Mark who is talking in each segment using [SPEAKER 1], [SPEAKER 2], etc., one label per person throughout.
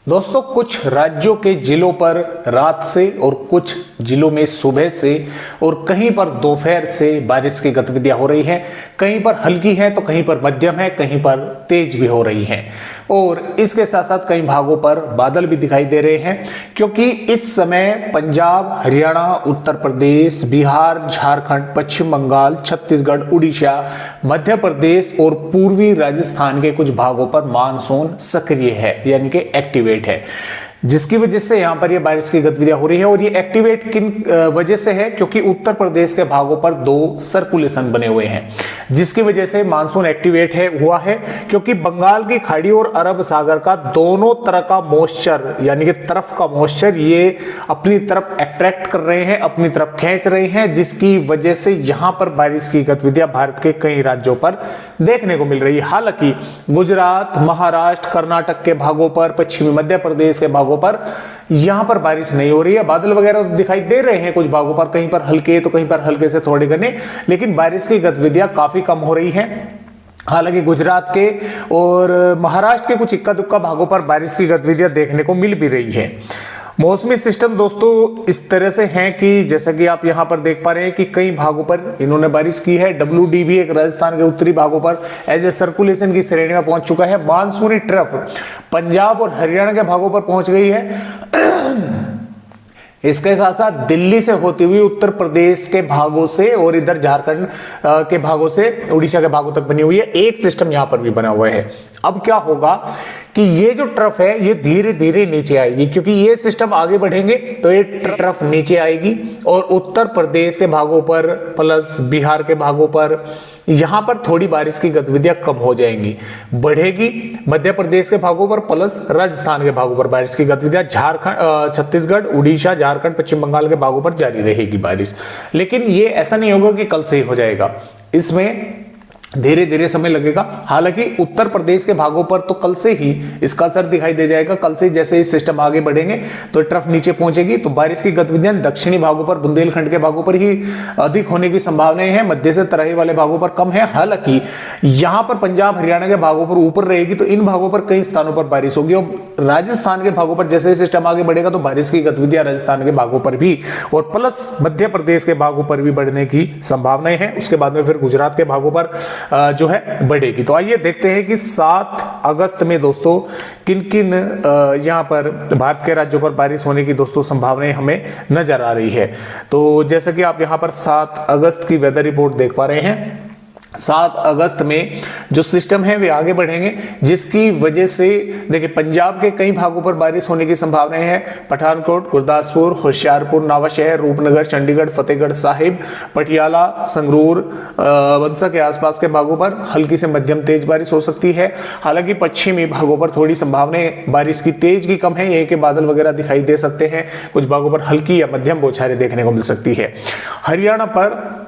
[SPEAKER 1] दोस्तों, कुछ राज्यों के जिलों पर रात से और कुछ जिलों में सुबह से और कहीं पर दोपहर से बारिश की गतिविधियां हो रही हैं। कहीं पर हल्की है तो कहीं पर मध्यम है, कहीं पर तेज भी हो रही हैं और इसके साथ साथ कई भागों पर बादल भी दिखाई दे रहे हैं, क्योंकि इस समय पंजाब, हरियाणा, उत्तर प्रदेश, बिहार, झारखंड, पश्चिम बंगाल, छत्तीसगढ़, उड़ीसा, मध्य प्रदेश और पूर्वी राजस्थान के कुछ भागों पर मानसून सक्रिय है, यानी कि एक्टिवेट है, जिसकी वजह से यहां पर ये बारिश की गतिविधियां हो रही है। और ये एक्टिवेट किन वजह से है? क्योंकि उत्तर प्रदेश के भागों पर दो सर्कुलेशन बने हुए हैं, जिसकी वजह से मानसून एक्टिवेट हुआ है। क्योंकि बंगाल की खाड़ी और अरब सागर का दोनों तरह का मॉइस्चर, यानी कि तरफ का मॉइस्चर, ये अपनी तरफ अट्रैक्ट कर रहे हैं, अपनी तरफ खींच रहे हैं, जिसकी वजह से यहां पर बारिश की गतिविधियां भारत के कई राज्यों पर देखने को मिल रही है। हालांकि गुजरात, महाराष्ट्र, कर्नाटक के भागों पर, पश्चिमी मध्य प्रदेश के भागों पर यहां पर बारिश नहीं हो रही है। बादल वगैरह दिखाई दे रहे हैं कुछ भागों पर, कहीं पर हल्के तो कहीं पर हल्के से थोड़े घने, लेकिन बारिश की गतिविधियां काफी कम हो रही हैं। हालांकि गुजरात के और महाराष्ट्र के कुछ इक्का दुक्का भागों पर बारिश की गतिविधियां देखने को मिल भी रही है। मौसमी सिस्टम दोस्तों इस तरह से हैं कि जैसा कि आप यहां पर देख पा रहे हैं कि कई भागों पर इन्होंने बारिश की है। WD भी एक राजस्थान के उत्तरी भागों पर एज ए सर्कुलेशन की श्रेणी में पहुंच चुका है। मानसूनी ट्रफ पंजाब और हरियाणा के भागों पर पहुंच गई है। इसके साथ साथ दिल्ली से होती हुई उत्तर प्रदेश के भागों से और इधर झारखंड के भागों से उड़ीसा के भागों तक बनी हुई है। एक सिस्टम यहां पर भी बना हुआ है। अब क्या होगा कि ये जो ट्रफ है ये धीरे धीरे नीचे आएगी, क्योंकि ये सिस्टम आगे बढ़ेंगे तो ये ट्रफ नीचे आएगी और उत्तर प्रदेश के भागों पर प्लस बिहार के भागों पर यहां पर थोड़ी बारिश की गतिविधियां कम हो जाएंगी, बढ़ेगी। मध्य प्रदेश के भागों पर प्लस राजस्थान के भागों पर बारिश की गतिविधियां झारखंड, छत्तीसगढ़, उड़ीसा, झारखंड, पश्चिम बंगाल के भागों पर जारी रहेगी बारिश। लेकिन ये ऐसा नहीं होगा कि कल से ही हो जाएगा, इसमें धीरे धीरे समय लगेगा। हालांकि उत्तर प्रदेश के भागों पर तो कल से ही इसका असर दिखाई दे जाएगा। कल से जैसे इस सिस्टम आगे बढ़ेंगे तो ट्रफ नीचे पहुंचेगी, तो बारिश की गतिविधियां दक्षिणी भागों पर, बुंदेलखंड के भागों पर ही अधिक होने की संभावनाएं हैं, मध्य से तराई वाले भागों पर कम है। हालांकि यहां पर पंजाब, हरियाणा के भागों पर ऊपर रहेगी, तो इन भागों पर कई स्थानों पर बारिश होगी। और राजस्थान के भागों पर जैसे सिस्टम आगे बढ़ेगा तो बारिश की गतिविधियां राजस्थान के भागों पर भी और प्लस मध्य प्रदेश के भागों पर भी बढ़ने की संभावनाएं हैं। उसके बाद में फिर गुजरात के भागों पर जो है बढ़ेगी। तो आइए देखते हैं कि 7 अगस्त में दोस्तों किन किन यहां पर भारत के राज्यों पर बारिश होने की दोस्तों संभावनाएं हमें नजर आ रही है। तो जैसा कि आप यहां पर 7 अगस्त की वेदर रिपोर्ट देख पा रहे हैं, 7 अगस्त में जो सिस्टम है वे आगे बढ़ेंगे, जिसकी वजह से देखिए पंजाब के कई भागों पर बारिश होने की संभावनाएं हैं। पठानकोट, गुरदासपुर, होशियारपुर, नवाशहर, रूपनगर, चंडीगढ़, फतेहगढ़ साहिब, पटियाला, संगरूर, बंसा के आसपास के भागों पर हल्की से मध्यम तेज बारिश हो सकती है। हालांकि पश्चिमी भागों पर थोड़ी संभावनाएं बारिश की तेज की कम है, यही के बादल वगैरह दिखाई दे सकते हैं। कुछ भागों पर हल्की या मध्यम बौछारें देखने को मिल सकती है। हरियाणा पर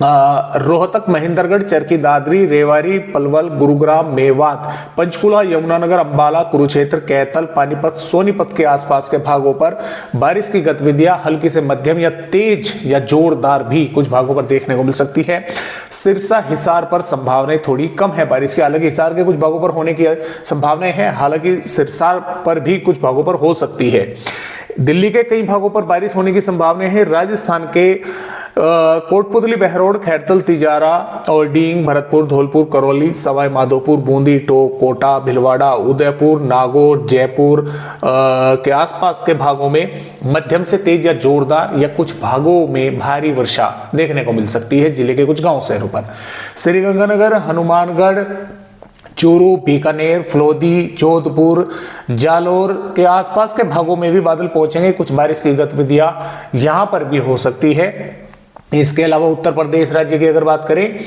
[SPEAKER 1] रोहतक, महेंद्रगढ़, चरखी दादरी, रेवाड़ी, पलवल, गुरुग्राम, मेवात, पंचकुला, यमुनानगर, अंबाला, कुरुक्षेत्र, कैथल, पानीपत, सोनीपत के आसपास के भागों पर बारिश की गतिविधियां हल्की से मध्यम या तेज या जोरदार भी कुछ भागों पर देखने को मिल सकती है। सिरसा, हिसार पर संभावनाएं थोड़ी कम है बारिश की। हालांकि हिसार के कुछ भागों पर होने की संभावनाएं हैं, हालांकि सिरसा पर भी कुछ भागों पर हो सकती है। दिल्ली के कई भागों पर बारिश होने की संभावना है। राजस्थान के कोटपुतली, बहरोड, खैरतल, तिजारा और डींग, भरतपुर, धौलपुर, करौली, सवाई माधोपुर, बूंदी, टोंक, कोटा, भिलवाड़ा, उदयपुर, नागौर, जयपुर के आसपास के भागों में मध्यम से तेज या जोरदार या कुछ भागों में भारी वर्षा देखने को मिल सकती है जिले के कुछ गांव शहरों पर। श्रीगंगानगर, हनुमानगढ़, चूरू, बीकानेर, फलोदी, जोधपुर, जालोर के आसपास के भागों में भी बादल पहुंचेंगे। कुछ बारिश की गतिविधियां यहां पर भी हो सकती है। इसके अलावा उत्तर प्रदेश राज्य की अगर बात करें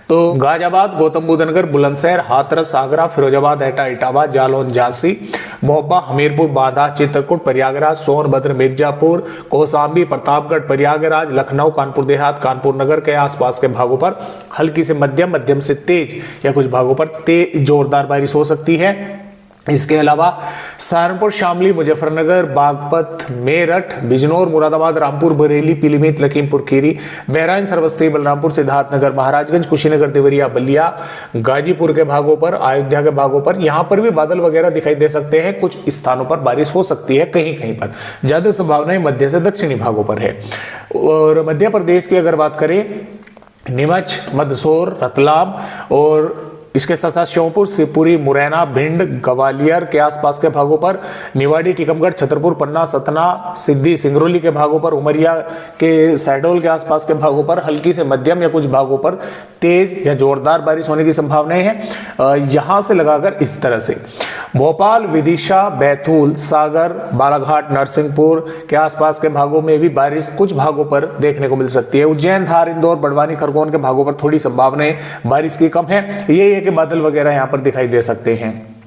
[SPEAKER 1] तो गाजियाबाद, गौतम बुद्ध नगर, बुलंदशहर, हाथरस, आगरा, फिरोजाबाद, एटा, इटावा, जालौन, झांसी, मोहब्बा, हमीरपुर, बांदा, चित्रकूट, प्रयागराज, सोनभद्र, मिर्जापुर, कौशाम्बी, प्रतापगढ़, प्रयागराज, लखनऊ, कानपुर देहात, कानपुर नगर के आसपास के भागों पर हल्की से मध्यम, मध्यम से तेज या कुछ भागों पर तेज जोरदार बारिश हो सकती है। इसके अलावा सहारनपुर, शामली, मुजफ्फरनगर, बागपत, मेरठ, बिजनौर, मुरादाबाद, रामपुर, बरेली, पीलीभीत, लखीमपुर खीरी, बहराइच, श्रावस्ती, बलरामपुर, सिद्धार्थनगर, महाराजगंज, कुशीनगर, देवरिया, बलिया, गाजीपुर के भागों पर, अयोध्या के भागों पर यहां पर भी बादल वगैरह दिखाई दे सकते हैं। कुछ स्थानों पर बारिश हो सकती है, कहीं कहीं पर। ज्यादा संभावनाएं मध्य से दक्षिणी भागों पर है। और मध्य प्रदेश की अगर बात करें, नीमच, मंदसौर, रतलाम और इसके साथ साथ श्योपुर, शिवपुरी, मुरैना, भिंड, ग्वालियर के आसपास के भागों पर, निवाड़ी, टीकमगढ़, छतरपुर, पन्ना, सतना, सिद्धि, सिंगरौली के भागों पर, उमरिया के शहडोल के आसपास के भागों पर हल्की से मध्यम या कुछ भागों पर तेज या जोरदार बारिश होने की संभावनाएं हैं। यहां से लगाकर इस तरह से भोपाल, विदिशा, बैतूल, सागर, बालाघाट, नरसिंहपुर के आसपास के भागों में भी बारिश कुछ भागों पर देखने को मिल सकती है। उज्जैन, धार, इंदौर, बड़वानी, खरगोन के भागों पर थोड़ी संभावनाएं बारिश की कम है। ये है कि बादल वगैरह यहां पर दिखाई दे सकते हैं।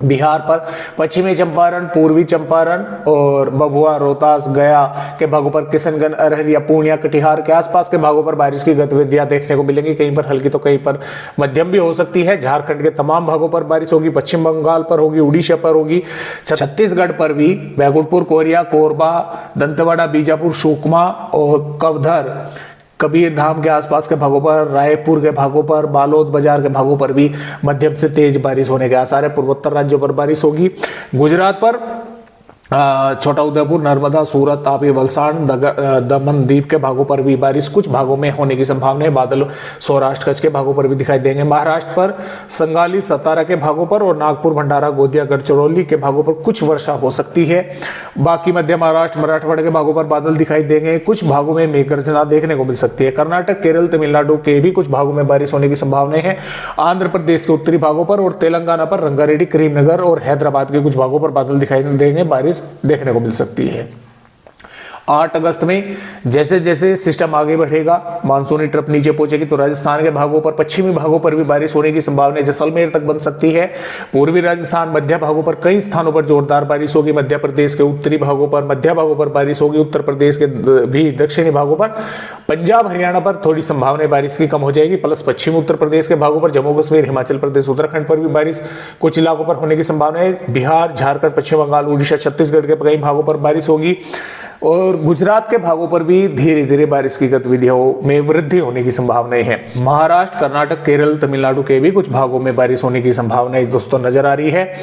[SPEAKER 1] बिहार पर पश्चिमी चंपारण, पूर्वी चंपारण और भभुआ, रोहतास, गया के भागों पर, किशनगंज, अररिया, पूर्णिया, कटिहार के आसपास के भागों पर बारिश की गतिविधियां देखने को मिलेंगी। कहीं पर हल्की तो कहीं पर मध्यम भी हो सकती है। झारखंड के तमाम भागों पर बारिश होगी, पश्चिम बंगाल पर होगी, उड़ीसा पर होगी, छत्तीसगढ़ पर भी, बैकुंठपुर, कोरिया, कोरबा, दंतेवाड़ा, बीजापुर, सुकमा और कवधर, कबीर धाम के आसपास के भागों पर, रायपुर के भागों पर, बालोद बाजार के भागों पर भी मध्यम से तेज बारिश होने के आसार है। पूर्वोत्तर राज्यों पर बारिश होगी। गुजरात पर छोटा उदयपुर, नर्मदा, सूरत, तापी, वलसाड़, दमन द्वीप के भागों पर भी बारिश कुछ भागों में होने की संभावना है। बादल सौराष्ट्र, कच्छ के भागों पर भी दिखाई देंगे। महाराष्ट्र पर संगाली, सतारा के भागों पर और नागपुर, भंडारा, गोंदिया, गढ़चिरौली के भागों पर कुछ वर्षा हो सकती है। बाकी मध्य महाराष्ट्र, मराठवाड़ा के भागों पर बादल दिखाई देंगे। कुछ भागों में मेघ गर्जना देखने को मिल सकती है। कर्नाटक, केरल, तमिलनाडु के भी कुछ भागों में बारिश होने की संभावना है। आंध्र प्रदेश के उत्तरी भागों पर और तेलंगाना पर, रंगारेड्डी, करीमनगर और हैदराबाद के कुछ भागों पर बादल दिखाई देंगे। बारिश देखने को मिल सकती है। 8 अगस्त में जैसे जैसे सिस्टम आगे बढ़ेगा, मानसूनी ट्रफ नीचे पहुंचेगी तो राजस्थान के भागों पर, पश्चिमी भागों पर भी बारिश होने की संभावना जैसलमेर तक बन सकती है। पूर्वी राजस्थान, मध्य भागों पर कई स्थानों पर जोरदार बारिश होगी। मध्य प्रदेश के उत्तरी भागों पर, मध्य भागों पर बारिश होगी। उत्तर प्रदेश के भी दक्षिणी भागों पर, पंजाब, हरियाणा पर थोड़ी संभावना बारिश की कम हो जाएगी। प्लस पश्चिमी उत्तर प्रदेश के भागों पर, जम्मू कश्मीर, हिमाचल प्रदेश, उत्तराखंड पर भी बारिश कुछ इलाकों पर होने की संभावना है। बिहार, झारखंड, पश्चिम बंगाल, उड़ीसा, छत्तीसगढ़ के कई भागों पर बारिश होगी। और गुजरात के भागों पर भी धीरे धीरे बारिश की गतिविधियों में वृद्धि होने की संभावनाएं हैं। महाराष्ट्र, कर्नाटक, केरल, तमिलनाडु के भी कुछ भागों में बारिश होने की संभावनाएं दोस्तों नजर आ रही है।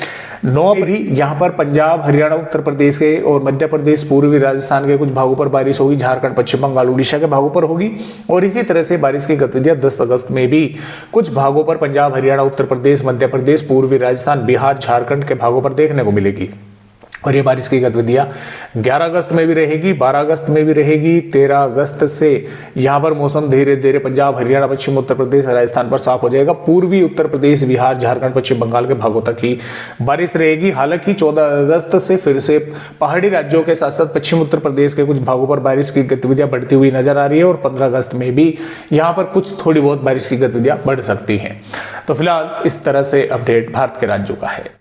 [SPEAKER 1] 9 भी यहाँ पर पंजाब, हरियाणा, उत्तर प्रदेश के और मध्य प्रदेश, पूर्वी राजस्थान के कुछ भागों पर बारिश होगी। झारखंड, पश्चिम बंगाल, उड़ीसा के भागों पर होगी। और इसी तरह से बारिश की गतिविधियां 10 अगस्त में भी कुछ भागों पर पंजाब, हरियाणा, उत्तर प्रदेश, मध्य प्रदेश, पूर्वी राजस्थान, बिहार, झारखंड के भागों पर देखने को मिलेगी। और ये बारिश की गतिविधियां 11 अगस्त में भी रहेगी, 12 अगस्त में भी रहेगी। 13 अगस्त से यहाँ पर मौसम धीरे धीरे पंजाब, हरियाणा, पश्चिम उत्तर प्रदेश, राजस्थान पर साफ हो जाएगा। पूर्वी उत्तर प्रदेश, बिहार, झारखंड, पश्चिम बंगाल के भागों तक ही बारिश रहेगी। हालांकि 14 अगस्त से फिर से पहाड़ी राज्यों के साथ साथ पश्चिम उत्तर प्रदेश के कुछ भागों पर बारिश की गतिविधियां बढ़ती हुई नजर आ रही है। और 15 अगस्त में भी यहाँ पर कुछ थोड़ी बहुत बारिश की गतिविधियां बढ़ सकती हैं। तो फिलहाल इस तरह से अपडेट भारत के राज्यों का है।